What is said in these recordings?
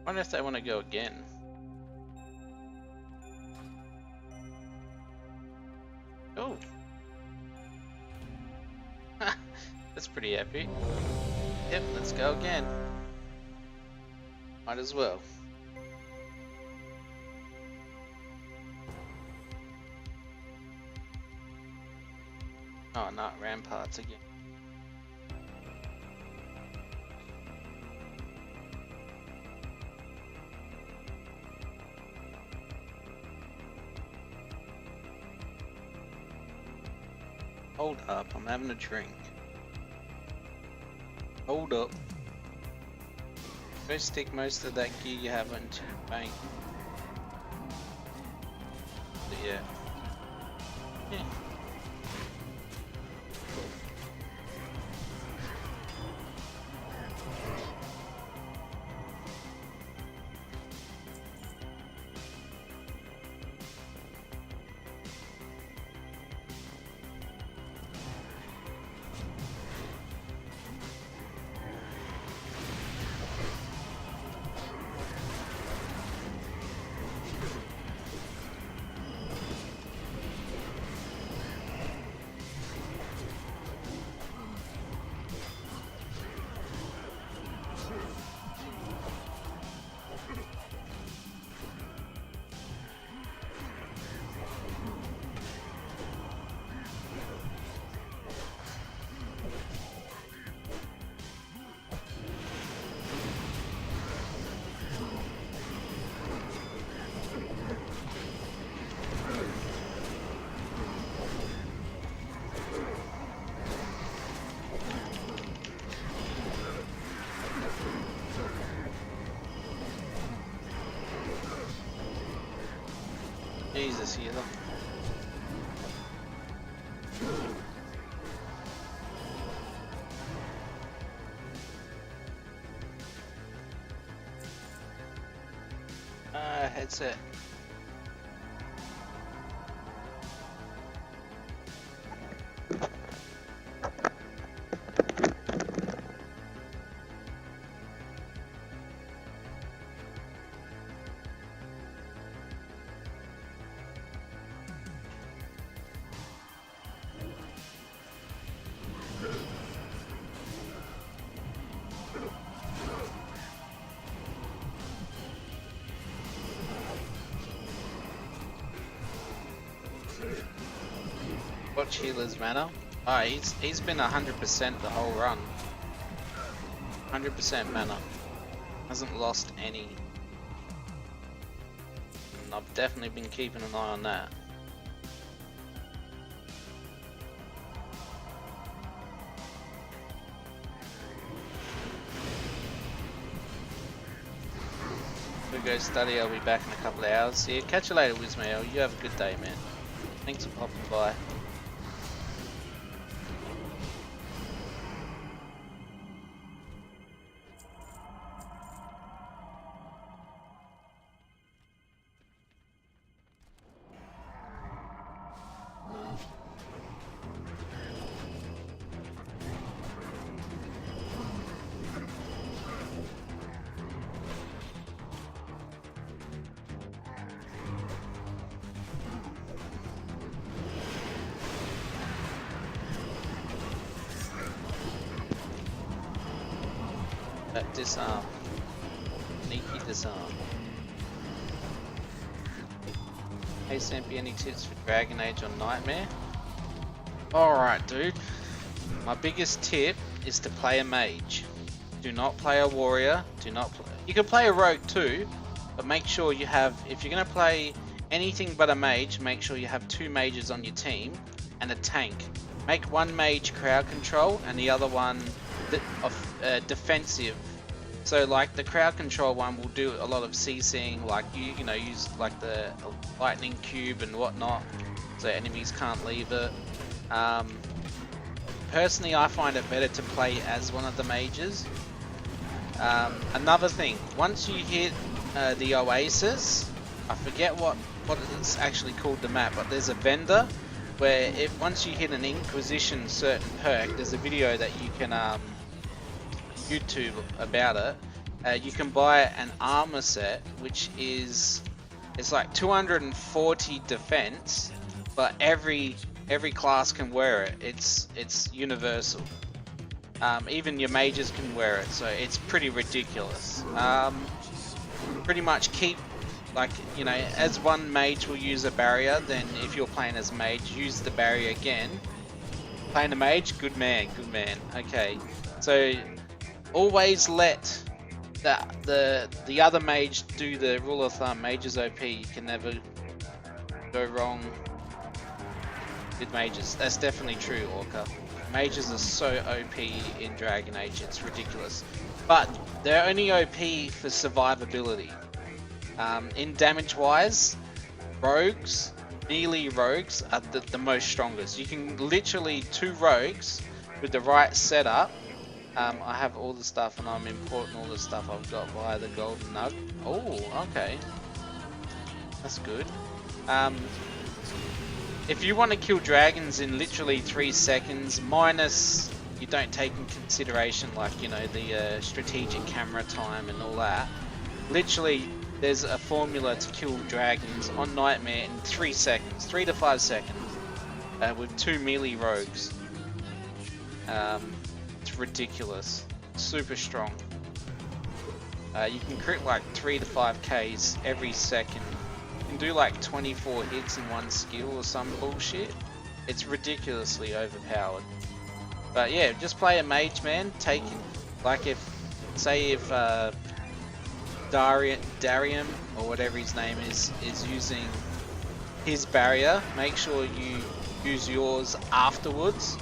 wonder if they want to go again. Oh. That's pretty epic. Yep, let's go again. Might as well. Oh, not ramparts again. Hold up, I'm having a drink. Hold up. Go stick most of that gear you have into your bank. But yeah. Yeah. Jesus, healer. Headset. Watch healer's mana. Oh, he's been 100% the whole run. 100% mana. Hasn't lost any. And I've definitely been keeping an eye on that. We go study. I'll be back in a couple of hours. See you. Catch you later, Wismail. You have a good day, man. Thanks for popping by. Disarm. Sneaky disarm. Hey Sempy, any tips for Dragon Age on Nightmare? Alright dude, my biggest tip is to play a mage. Do not play a warrior, do not play... You can play a rogue too, but make sure you have... If you're going to play anything but a mage, make sure you have 2 mages on your team and a tank. Make one mage crowd control and the other one defensive. So like the crowd control one will do a lot of CCing, like you know, use like the lightning cube and whatnot, so enemies can't leave it. Personally, I find it better to play as one of the mages. Another thing, once you hit the Oasis, I forget what it's actually called, the map, but there's a vendor where once you hit an Inquisition certain perk, there's a video that you can YouTube about it, you can buy an armor set, which is it's like 240 defense, but every class can wear it. It's universal. Even your mages can wear it, so it's pretty ridiculous. Pretty much keep, like, you know, as one mage will use a barrier, then if you're playing as mage, use the barrier again. Playing a mage, good man, good man. Okay, so always let the other mage do the rule of thumb. Mage is OP. You can never go wrong with mages. That's definitely true, Orca. Mages are so OP in Dragon Age, it's ridiculous. But they're only OP for survivability. In damage wise, rogues, melee rogues are the most strongest. You can literally 2 rogues with the right setup. I have all the stuff and I'm importing all the stuff I've got via the golden nug. Oh, okay. That's good. If you want to kill dragons in literally 3 seconds, minus you don't take in consideration, like, you know, the strategic camera time and all that, literally there's a formula to kill dragons on Nightmare in 3 seconds, 3 to 5 seconds, with 2 melee rogues. It's ridiculous, super strong. You can crit like 3 to 5 Ks every second. You can do like 24 hits in one skill or some bullshit. It's ridiculously overpowered. But yeah, just play a mage, man. Take, like, if Darium or whatever his name is using his barrier, make sure you use yours afterwards.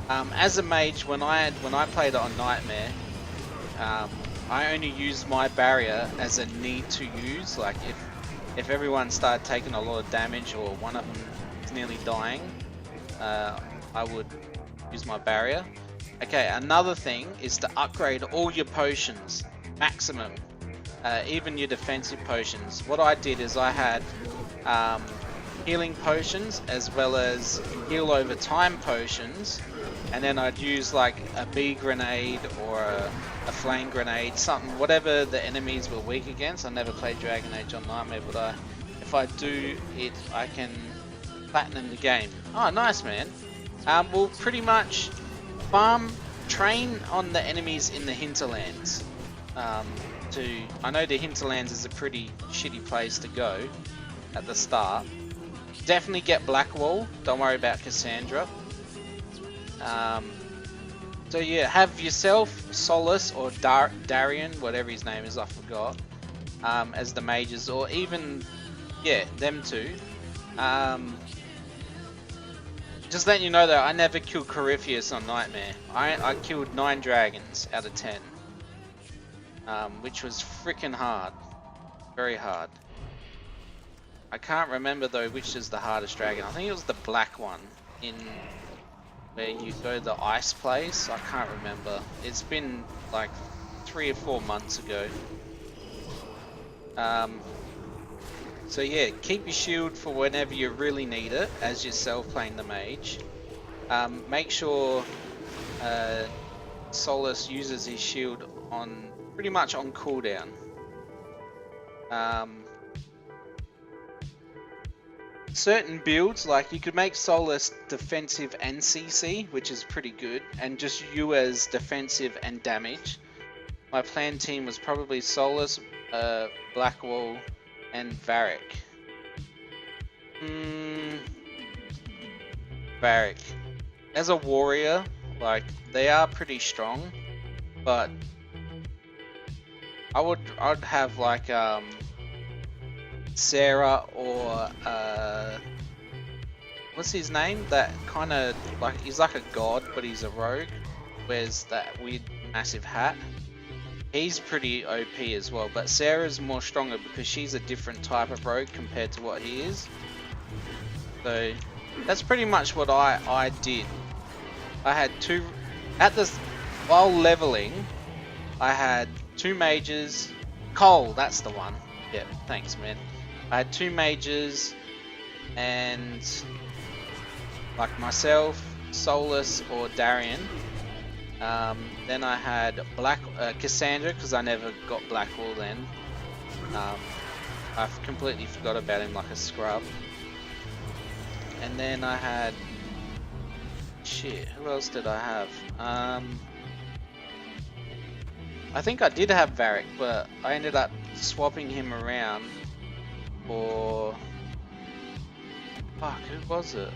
As a mage, when I played it on Nightmare, I only used my barrier as a need to use. Like, if everyone started taking a lot of damage or one of them is nearly dying, I would use my barrier. Okay, another thing is to upgrade all your potions, maximum, even your defensive potions. What I did is I had healing potions as well as heal over time potions, and then I'd use like a bee grenade or a flame grenade, something, whatever the enemies were weak against. I never played Dragon Age on Nightmare, but if I do it, I can platinum the game. Oh, nice, man. We'll pretty much train on the enemies in the hinterlands. I know the hinterlands is a pretty shitty place to go at the start. Definitely get Blackwall, don't worry about Cassandra. So yeah, have yourself, Solus or Darian, whatever his name is, I forgot, as the mages, or even, yeah, them two. Just letting you know though, I never killed Corypheus on Nightmare. I killed 9 dragons out of 10. Which was freaking hard. Very hard. I can't remember though which is the hardest dragon. I think it was the black one in where you go to the ice place. I can't remember. It's been like 3 or 4 months ago. So yeah, keep your shield for whenever you really need it, as yourself playing the mage. Make sure Solus uses his shield on pretty much on cooldown. Certain builds, like you could make Solus defensive and CC, which is pretty good, and just you as defensive and damage. My plan team was probably Solus, Blackwall, and Varric. Varric. As a warrior, like, they are pretty strong, but I'd have like Sarah or what's his name? That kind of like, he's like a god, but he's a rogue. Wears that weird massive hat. He's pretty OP as well, but Sarah's more stronger because she's a different type of rogue compared to what he is. So that's pretty much what I did. I had while leveling, I had 2 mages. Cole, that's the one. Yeah, thanks, man. I had 2 mages and like myself, Solus or Darian. Then I had Black Cassandra, because I never got Blackwall then. I completely forgot about him like a scrub. And then I had... Shit, who else did I have? I think I did have Varric, but I ended up swapping him around for... Fuck, who was it?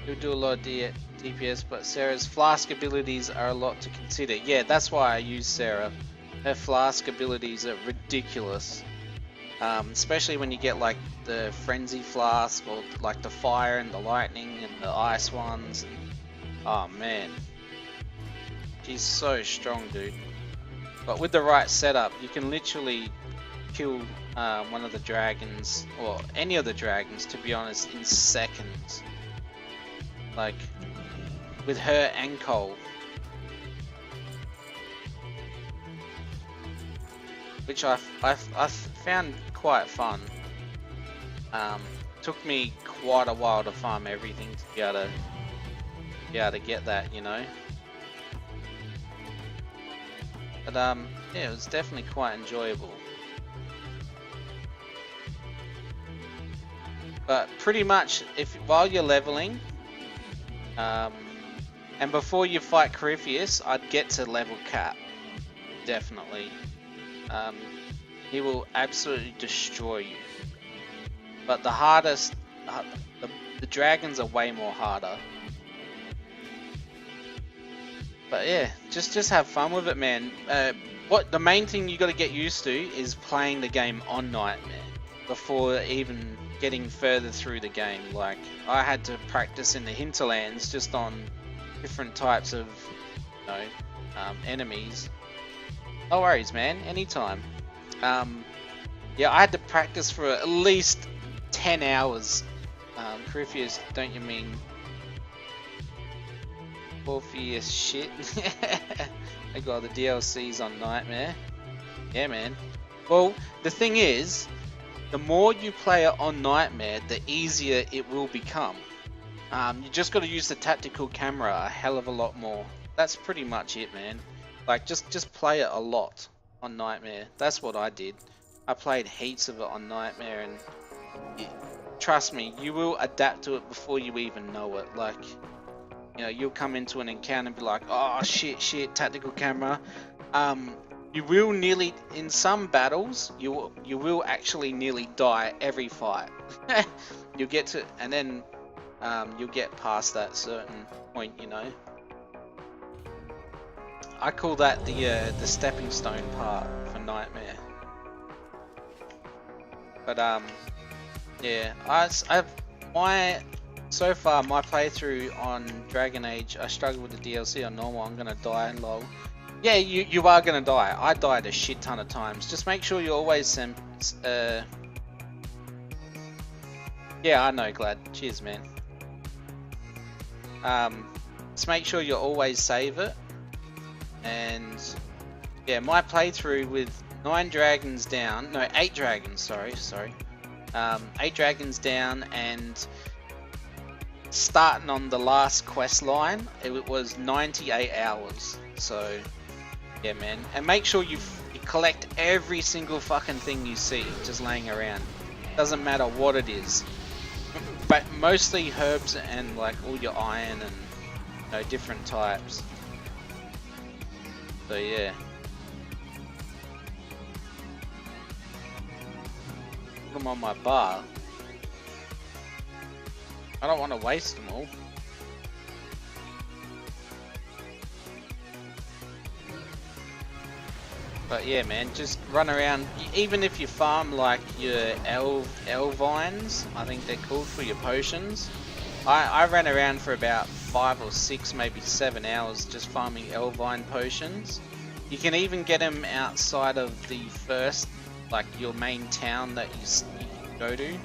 He'll do a lot of DPS, but Sarah's flask abilities are a lot to consider. Yeah, that's why I use Sarah. Her flask abilities are ridiculous. Especially when you get like the frenzy flask, or like the fire and the lightning and the ice ones. Oh man, she's so strong, dude. But with the right setup, you can literally kill one of the dragons, or any of the dragons, to be honest, in seconds. Like with her and Cole. Which I found quite fun. Took me quite a while to farm everything to be able to get that, you know. But yeah, it was definitely quite enjoyable. But pretty much, while you're leveling, and before you fight Corypheus, I'd get to level cap, definitely. He will absolutely destroy you. But the hardest, the dragons are way more harder. But yeah, just have fun with it, man. The main thing you got to get used to is playing the game on Nightmare before even getting further through the game. Like, I had to practice in the hinterlands just on different types of, you know, enemies. No worries, man. Anytime. Yeah, I had to practice for at least 10 hours. Corypheus, don't you mean Orpheus shit? I got the DLCs on Nightmare. Yeah, man. Well, the thing is, the more you play it on Nightmare, the easier it will become. You just got to use the tactical camera a hell of a lot more. That's pretty much it, man. Like, just play it a lot on Nightmare. That's what I did. I played heaps of it on Nightmare, and trust me, you will adapt to it before you even know it. Like, you know, you'll come into an encounter and be like, oh shit, tactical camera. You will nearly, in some battles, you will actually nearly die every fight. You'll get to, and then you'll get past that certain point, you know. I call that the stepping stone part for Nightmare. But yeah, so far my playthrough on Dragon Age, I struggled with the DLC on normal. I'm gonna die, lol. Yeah, you are gonna die. I died a shit ton of times. Just make sure you always yeah, I know, Glad. Cheers, man. Just make sure you always save it. And yeah, my playthrough with 8 dragons down, sorry. 8 dragons down and starting on the last quest line, it was 98 hours. So yeah, man. And make sure you collect every single fucking thing you see just laying around. Doesn't matter what it is. But mostly herbs and like all your iron and, you know, different types. So yeah. Put them on my bar. I don't want to waste them all. But yeah, man, just run around. Even if you farm like your Elvines, I think they're called, for your potions. I ran around for about 5 or 6, maybe 7 hours just farming Elvine potions. You can even get them outside of the first, like your main town that you go to.